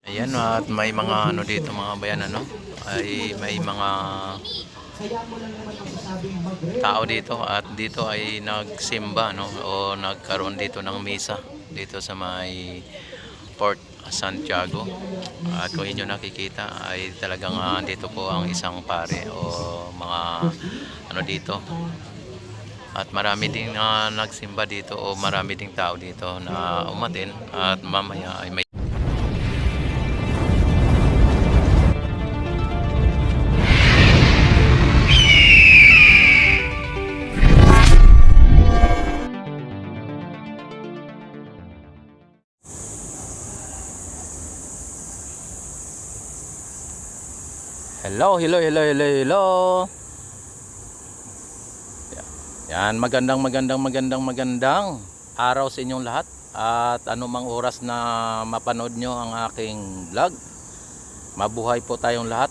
Ayan, at may mga ano dito mga bayan, ano, ay may mga tao dito, at dito ay nagsimba, no, o nagkaroon dito ng misa dito sa may Port Santiago. At kung inyo nakikita ay talagang dito po ang isang pare o mga ano dito, at marami ding nagsimba dito o marami ding tao dito na umatin, at mamaya ay may hello, hello, hello, hello, hello. Yan, magandang araw sa inyong lahat. At anumang oras na mapanood nyo ang aking vlog, mabuhay po tayong lahat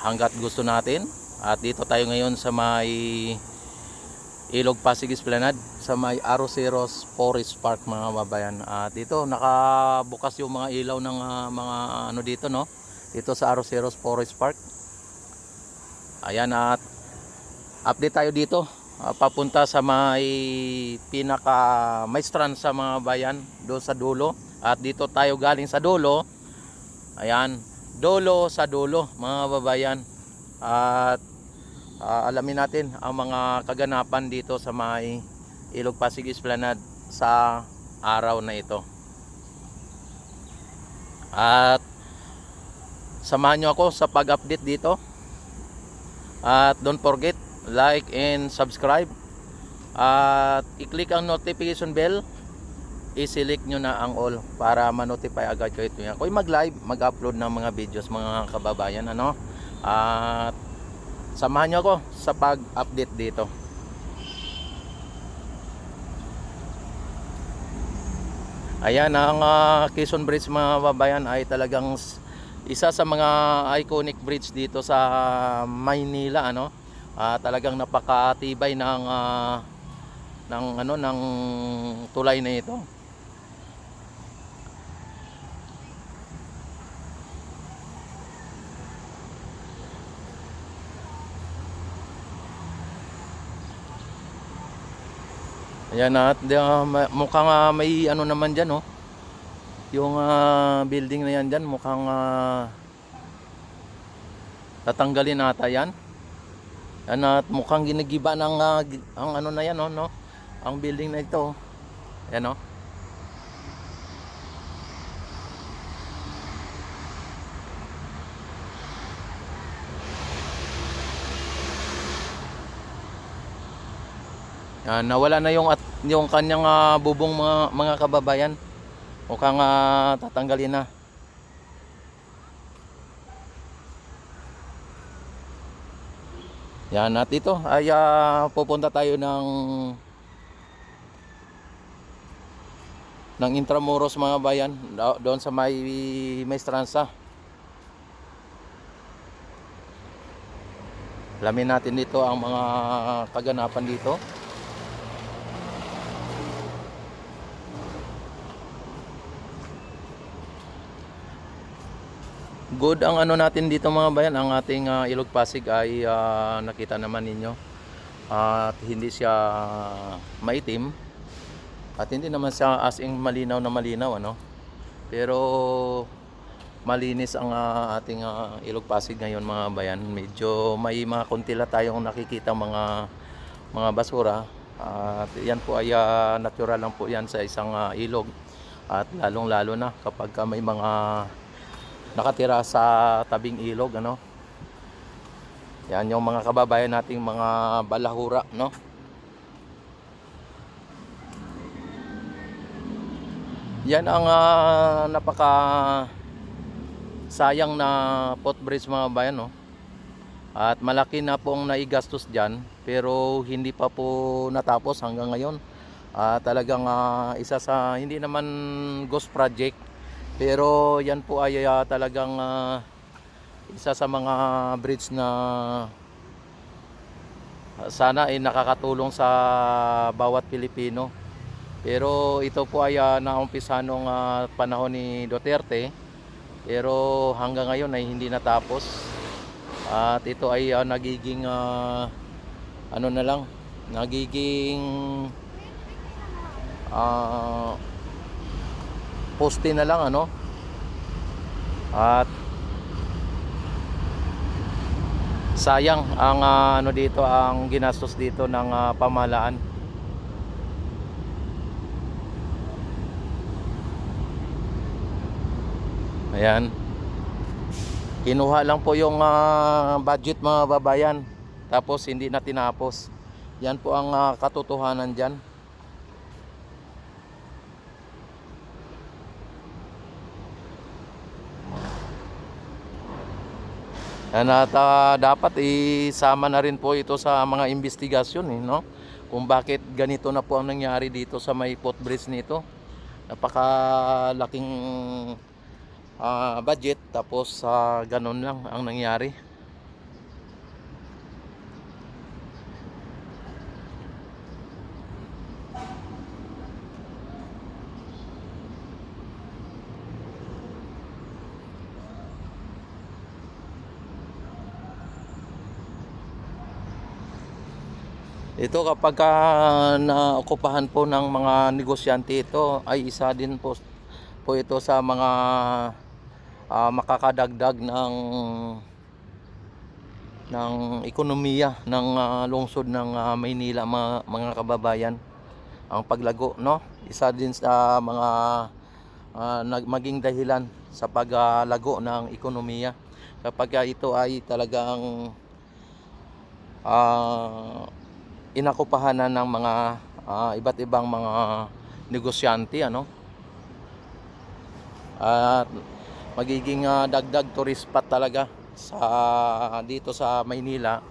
hanggat gusto natin. At dito tayo ngayon sa may Ilog Pasig Esplanade, sa may Arroceros Forest Park mga babayan. At dito nakabukas yung mga ilaw ng mga ano dito, no, dito sa Arroceros Forest Park. Ayan, at update tayo dito. Papunta sa may maestran sa mga bayan doon sa dulo, at dito tayo galing sa dulo. Ayan, dulo sa dulo mga babayan, at alamin natin ang mga kaganapan dito sa may Ilog Pasig Esplanade sa araw na ito. At samahan nyo ako sa pag-update dito, at don't forget like and subscribe, at i-click ang notification bell, i-select nyo na ang all para ma-notify agad kayo tuwing ako'y mag-live, mag-upload ng mga videos mga kababayan, ano. At samahan nyo ako sa pag-update dito. Ayan, ang Quezon Bridge mga kababayan ay talagang isa sa mga iconic bridge dito sa Maynila, ano. Talagang napakatibay ng tulay na ito. Ayan, at mukhang may ano naman dyan, oh, yung building na yan dyan, mukhang tatanggalin ata yan. Yan, at mukhang ginigiba ng ang ano na yan, oh, no, ang building na ito. Ayan, oh. Yan, nawala na yung kanyang bubong mga kababayan. Mukhang tatanggalin na. Yan, at ito ay pupunta tayo ng Intramuros mga bayan, doon sa may Maestranza. Alamin natin dito ang mga kaganapan dito. Good ang ano natin dito mga bayan, ang ating Ilog Pasig ay nakita naman ninyo, at hindi siya maitim, at hindi naman siya as in malinaw na malinaw, ano. Pero malinis ang ating Ilog Pasig ngayon mga bayan. Medyo may mga kuntila tayong nakikita mga basura, at yan po ay natural lang po yan sa isang ilog, at lalong lalo na kapag may mga nakatira sa tabing ilog, ano. Yan yung mga kababayan nating mga balahura, no. Yan ang napaka sayang na footbridge mga bayan, no. At malaki na pong naigastos dyan, pero hindi pa po natapos hanggang ngayon. Talagang isa sa hindi naman ghost project, pero yan po ay talagang isa sa mga bridge na sana ay nakakatulong sa bawat Pilipino. Pero ito po ay naumpisa nung panahon ni Duterte, Pero hanggang ngayon ay hindi natapos. At ito ay nagiging ano na lang, nagiging poste na lang ano. At sayang ang ano dito, ang ginastos dito ng pamahalaan. Ayan. Kinuha lang po yung budget mga babayan. Tapos hindi na tinapos. Yan po ang katotohanan dyan. Yan, at dapat isama na rin po ito sa mga investigasyon no? Kung bakit ganito na po ang nangyari dito sa may footbridge nito. Napakalaking budget, tapos ganun lang ang nangyari. Ito kapag naokupahan po ng mga negosyante, ito ay isa din po ito sa mga makakadagdag ng ekonomiya ng lungsod ng Maynila, mga kababayan, ang paglago, no? Isa din sa mga maging dahilan sa paglago ng ekonomiya kapag ito ay talagang inakupahanan ng mga iba't ibang mga negosyante ano. At magiging dagdag tourist spot talaga sa dito sa Maynila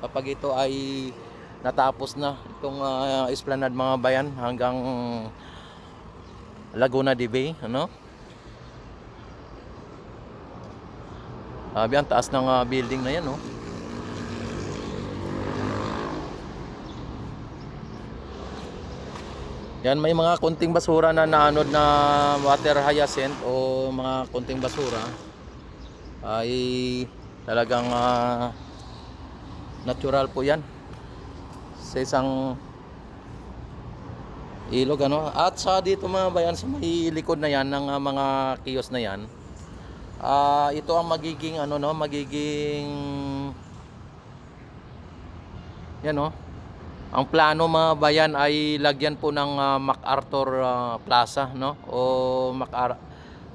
kapag ito ay natapos na itong Esplanade mga bayan hanggang Laguna de Bay ano. Ang taas ng building na yan no. Yan, may mga kunting basura na naanod na water hyacinth o mga kunting basura ay talagang natural po yan sa isang ilog ano. At sa dito mga bayan sa may likod na yan ng mga kiosk na yan, ito ang magiging ano no, magiging yan no. Ang plano mga bayan ay lagyan po ng MacArthur Plaza no, o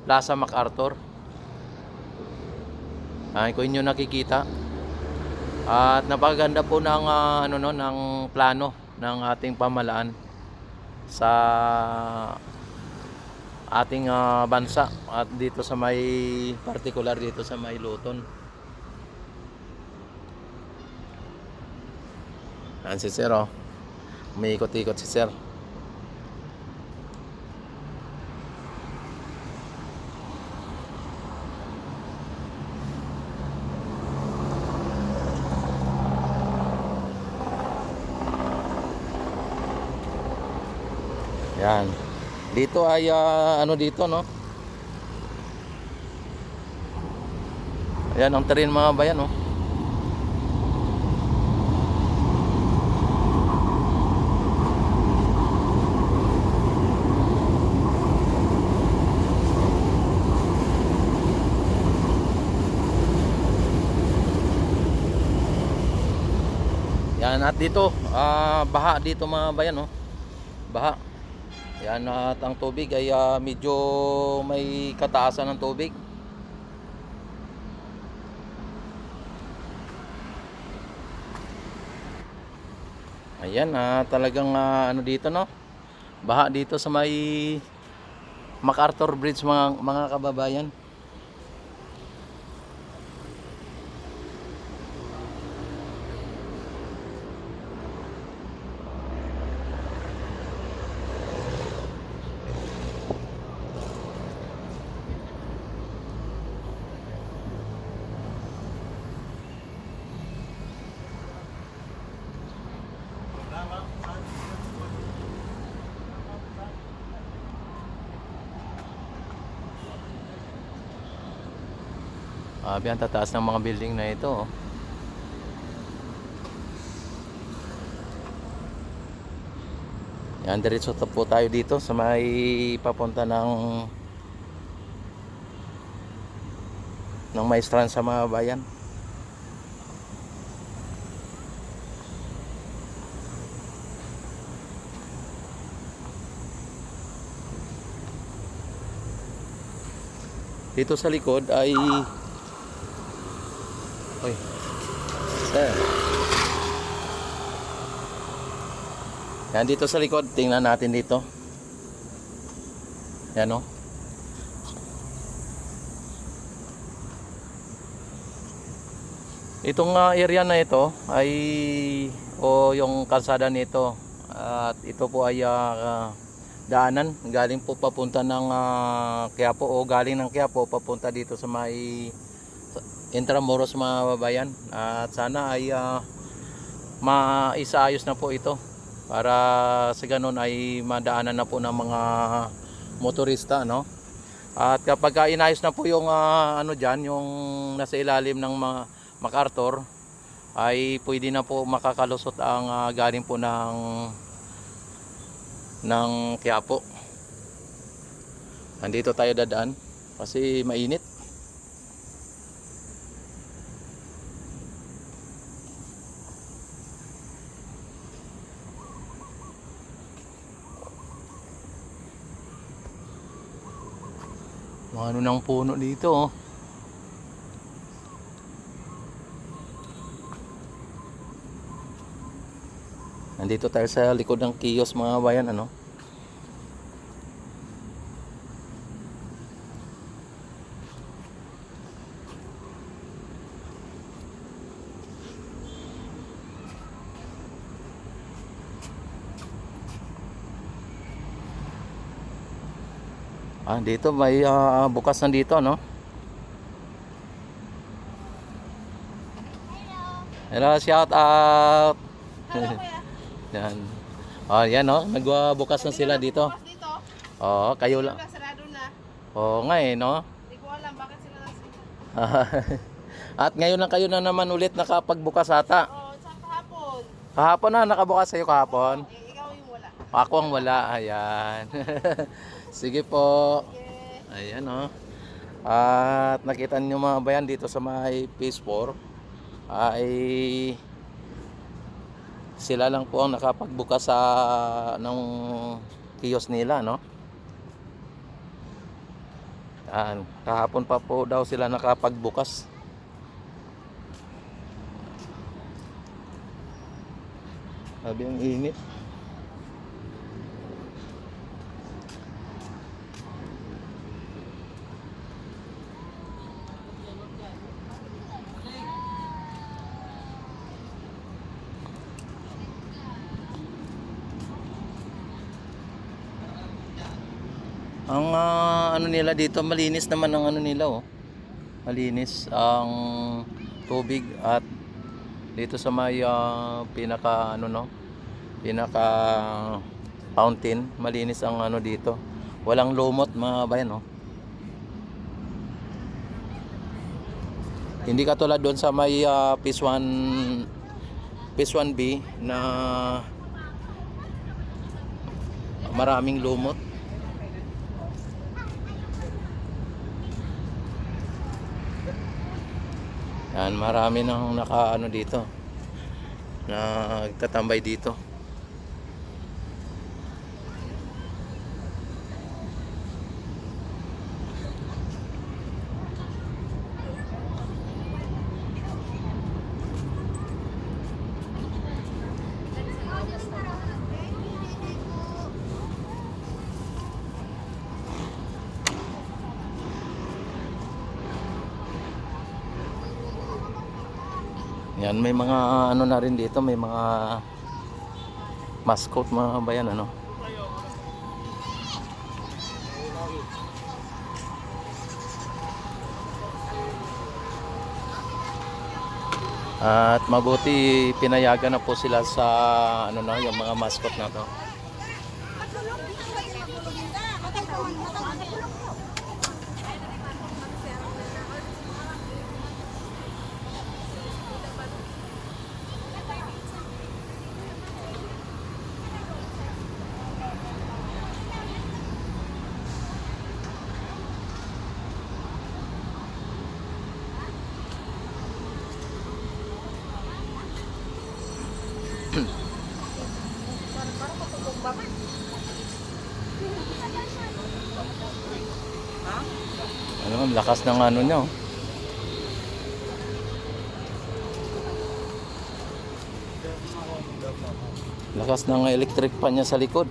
Plaza MacArthur. Ay kung inyo nakikita. At napakaganda po ng ano no, ng plano ng ating pamahalaan sa ating bansa at dito sa may particular dito sa may Luton. Yan si Sir oh. May ikot-ikot si Sir. Yan. Dito ay ano dito no. Ayan ang terrain mga bayan no. Yan, at dito baha dito mga bayan no. Baha. Yan, at ang tubig ay medyo may kataasan ng tubig. Ayan, talagang ano dito no. Baha dito sa may MacArthur Bridge mga kababayan. Ang tataas ng mga building na ito. Oh. Yan, diretso po tayo dito sa may papunta ng Maestran sa mga bayan. Dito sa likod ay sir. Yan, dito sa likod, tingnan natin dito. Yan, oh. Itong area na ito ay yung kalsada nito, at ito po ay daanan galing po papunta ng Quiapo, o galing ng Quiapo papunta dito sa may Intramuros mga babayan. At sana ay maisaayos na po ito para sa ganun ay madaanan na po ng mga motorista, no? At kapag inayos na po yung ano diyan, yung nasa ilalim ng MacArthur, ay pwede na po makakalusot ang galing po ng Quiapo. Nandito tayo dadaan kasi mainit. Mga ano ng puno dito, oh. Nandito tayo sa likod ng kiosk mga bayan, ano. Dito may bukas na dito, no? Hello, shout out. Hello, kuya. Yan. Yan, no? Nagbukas na sila dito. Oo, kayo lang. Sarado na. Oo nga no? Hindi ko alam bakit sila nasita. At ngayon lang kayo na naman ulit nakapagbukas ata. Oo, sa kahapon. Kahapon na, nakabukas kayo kahapon. Ikaw yung wala. Ako ang wala, ayan. Sige po. Okay. Ayan, oh. At nakita niyo mga bayan dito sa may Phase 4 ay sila lang po ang nakapagbukas ng kiosk nila, no? Kahapon pa po daw sila nakapagbukas. Sabi ang init. Ang ano nila dito, malinis naman ang ano nila, oh. Malinis ang tubig, at dito sa may pinaka ano, no, pinaka fountain, malinis ang ano dito. Walang lumot mga bayan, oh. Hindi katulad doon sa may Phase 1B na maraming lumot. Yan, marami nang nakaano dito, nagtatambay dito. Yan, may mga ano na rin dito, may mga mascot mga bayan, ano. At mabuti pinayagan na po sila sa ano na, yung mga mascot na to. lakas ng ano niya. Oh. Lakas ng electric pa niya sa likod.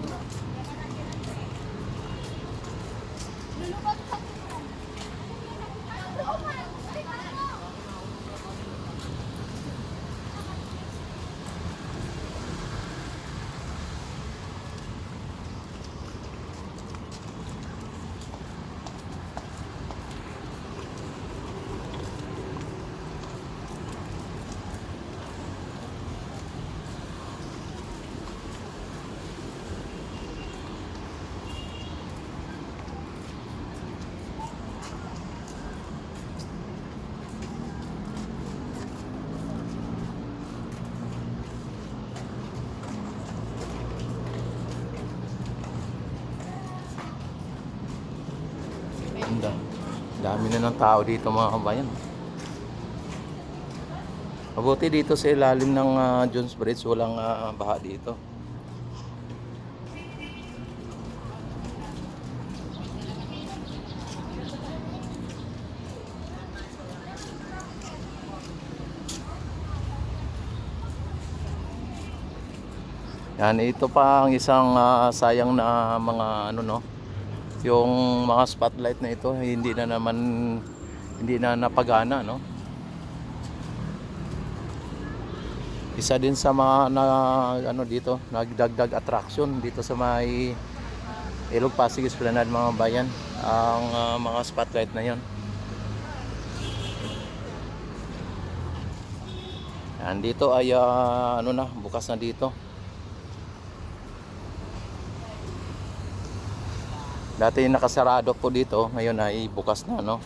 Dami na ng tao dito mga kabayan. Mabuti dito sa ilalim ng Jones Bridge, walang baha dito. Yan, ito pa ang isang sayang na mga ano no. Yung mga spotlight na ito hindi na napagana no. Isa din sa mga ano dito, nagdagdag attraction dito sa may Ilog Pasig Esplanade mga bayan, ang mga spotlight na 'yon. Yan dito ay ano na, bukas na dito. Dati nakasarado po dito, ngayon ay bukas na no.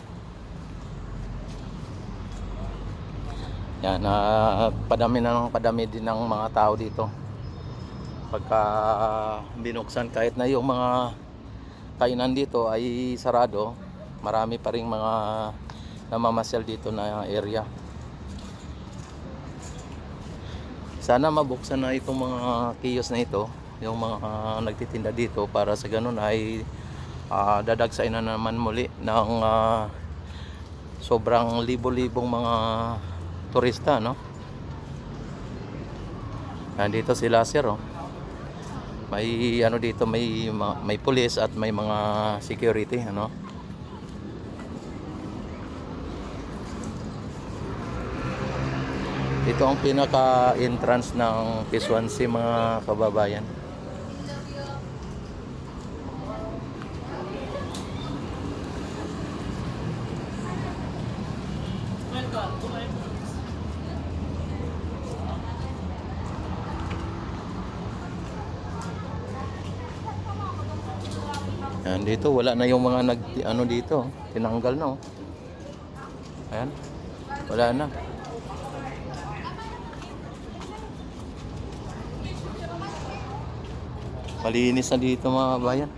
Yan, padami din ng mga tao dito. Pagka binuksan, kahit na yung mga kainan dito ay sarado, marami pa ring mga namamasyal dito na area. Sana mabuksan na itong mga kiosk na ito, yung mga nagtitinda dito, para sa ganun ay dadagsain na naman muli ng sobrang libo-libong mga turista no. Nandito sila sir oh. May ano dito, may pulis at may mga security ano. Ito ang pinaka entrance ng P1C mga kababayan. Yan, dito wala na yung mga ano dito, tinanggal na oh. Ayan. Wala na. Malinis na dito mga bayan.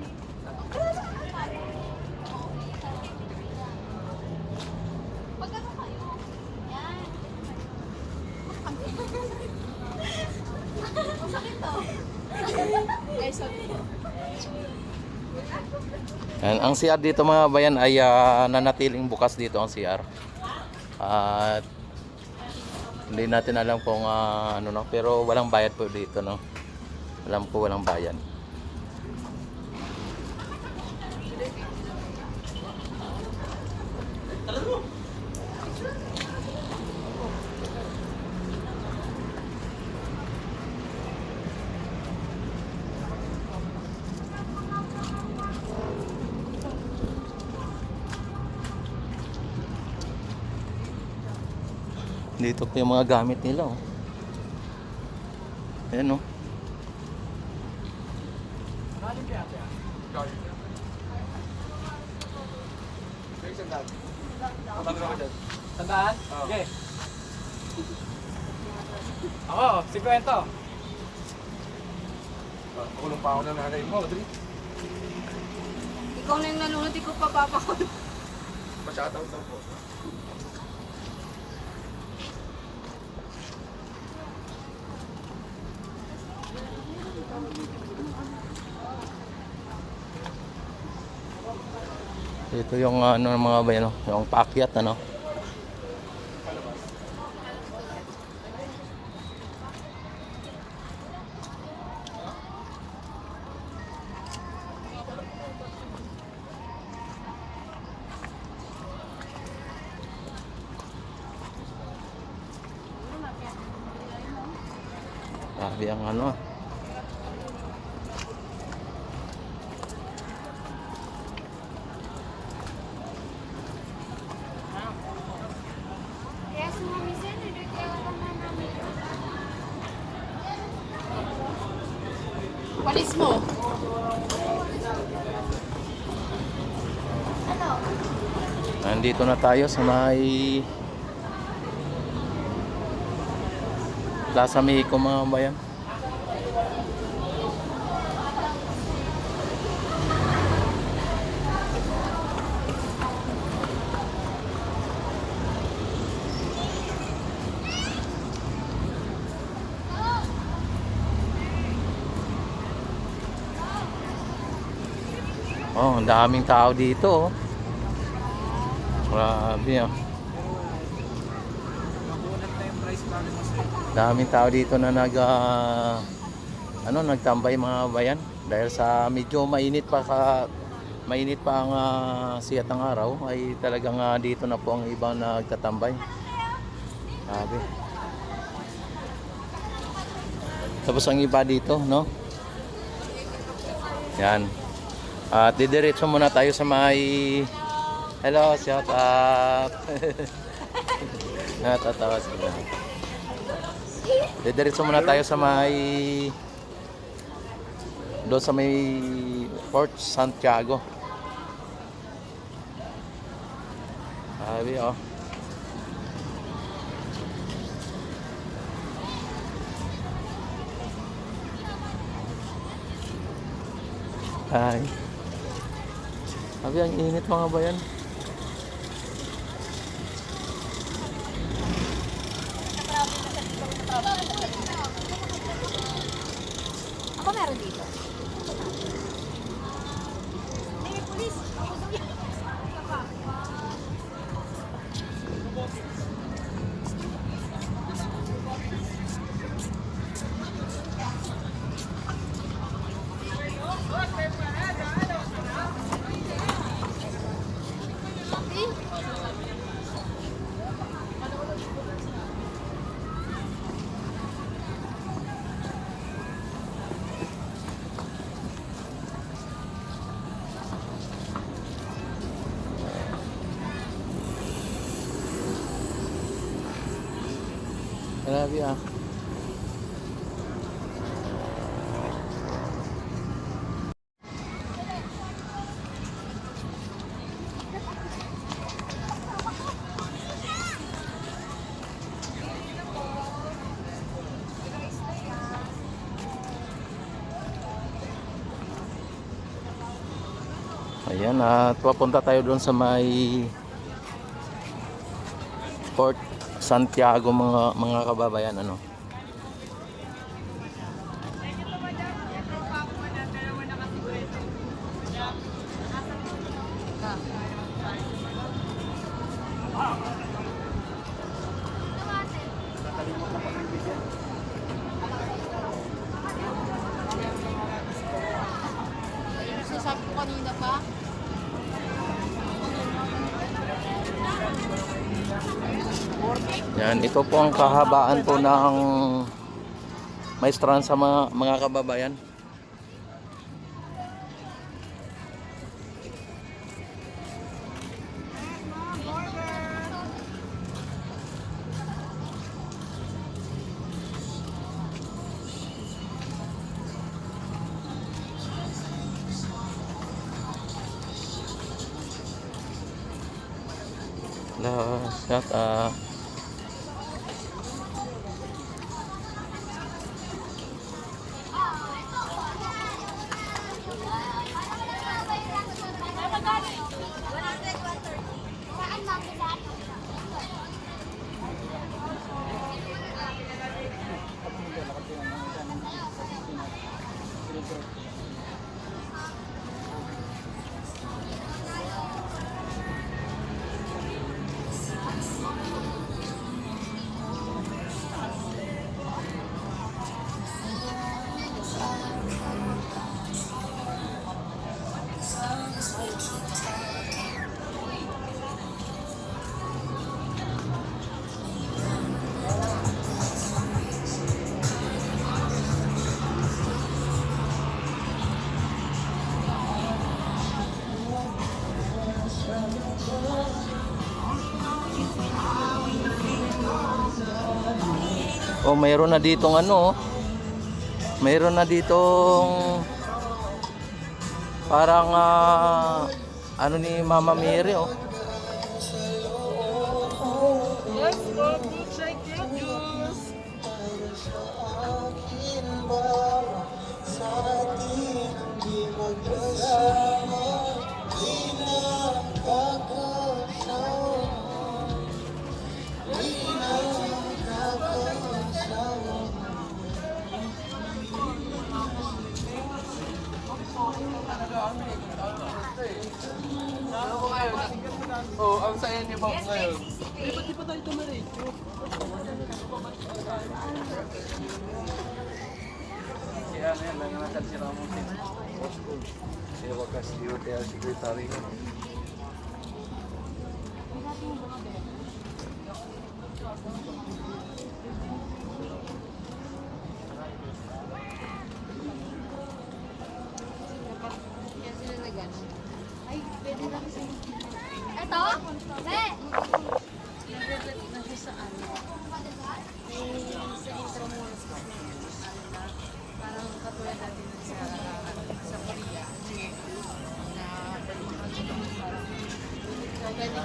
Yan, ang CR dito mga bayan ay nanatiling bukas dito ang CR. At hindi natin alam kung ano no, pero walang bayad po dito no. Alam ko walang bayad. Dito po yung mga gamit nila oh. Ayan oh. Tandaan? Okay. Ako, 50. Kulong pa ako na nanay mo, Audrey. Ikaw na yung nanonood, ikaw pa papakulong. Pa-shoutout daw po. Ito yung ano ng mga bayan, no? Yung paakyat, ano? Grabe ang ano. Yes, mami, sir. Walis mo. Nandito na tayo sa may Plaza Mexico, mga bayan. Oh, ang daming tao dito, oh. Grabe, oh. Nakunat na yung price bago mo sir. Daming tao dito na nagtambay, mga bayan, dahil sa medyo mainit pa ang siyat ng araw, ay talagang dito na po ang ibang nagtatambay. Grabe. Tapos ang iba dito, no? Yan. At didiretso muna tayo sa may... Hello, shout out. Natatawa sila. Didiretso muna tayo sa may... Doon sa may Port Santiago. Sabi, oh. Hi. Sabi, ang init, mga bayan. Ako meron dito. May pulis. Ako daw yan. Grabe, ah. Ayan, at papunta tayo doon sa may Port Santiago, mga kababayan, ano. Sasabi ko kanina pa. Yan, ito po ang kahabaan po ng Maestranza, mga kababayan. Shout out. Oh, mayroon na ditong ano, oh. Mayroon na ditong parang ano ni Mama Mary, oh. Yes, Bob, good shake your juice. Oh, ang saya niyo ba ngayon? Kaya na yan, nangangakan si Ramon din. Siya wakas UTL Secretary. Yan sila na gano'n. Ay, pwede na kasi. Eto? Ne! Nandito sa ano? Sa intramuros kasi. Parang katulad natin sa Korea. Na parang so, pwede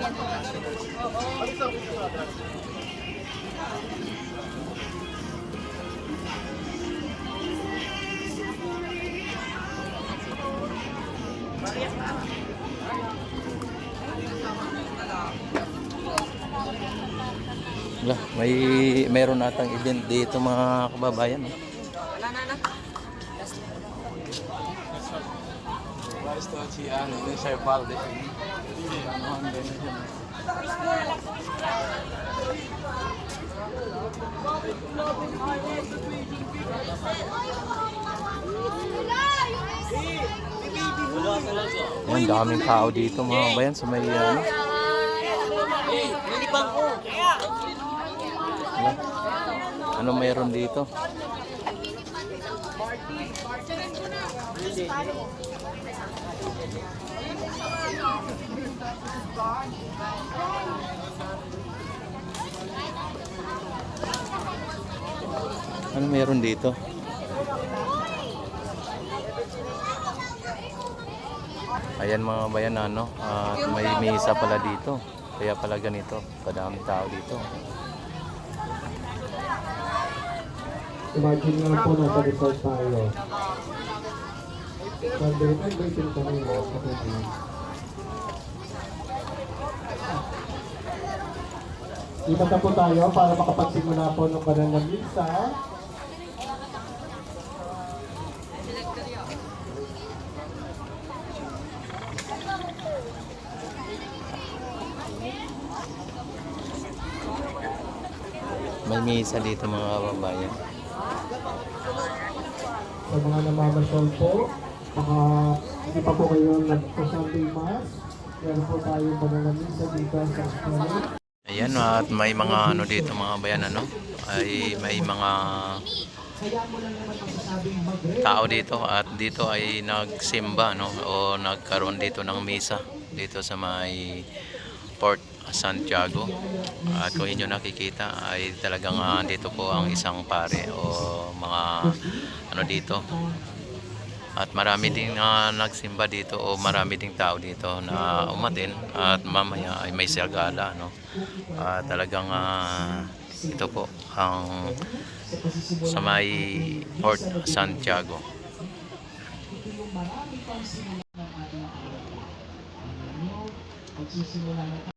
ganito kasi. Oo. Wala, mayroon natang event dito mga kababayan, oh. Rice to si ano, ni Sir Valde. Yan, daming tao dito mga kababayan sa may ano. Ano mayroon dito? Ano mayroon dito? Ayan mga bayan, ano, at may misa pala dito. Kaya pala ganito, kadaming tao dito. Imagine nga po nasa resort tayo. Pag-direct waiting kami mo sa kanya. Lipat na po tayo para makapagsimula po ng banal na misa. May misa dito mga kababayan. Sa mga namamasyal po, baka hindi pa po kayo nag-Sunday Mass. Yan po tayo banal na misa dito sa Espanyol. Ayan, at may mga ano dito mga bayan, ano, ay may mga tao dito at dito ay nagsimba, no, o nagkaroon dito ng misa dito sa may Port Santiago. At kung inyo nakikita ay talagang dito po ang isang pare o mga ano dito. At marami ding nagsimba dito o marami ding tao dito na umatin at mamaya ay may sagala, no. Talagang ito po ang sa may Port Santiago. Magsisimula na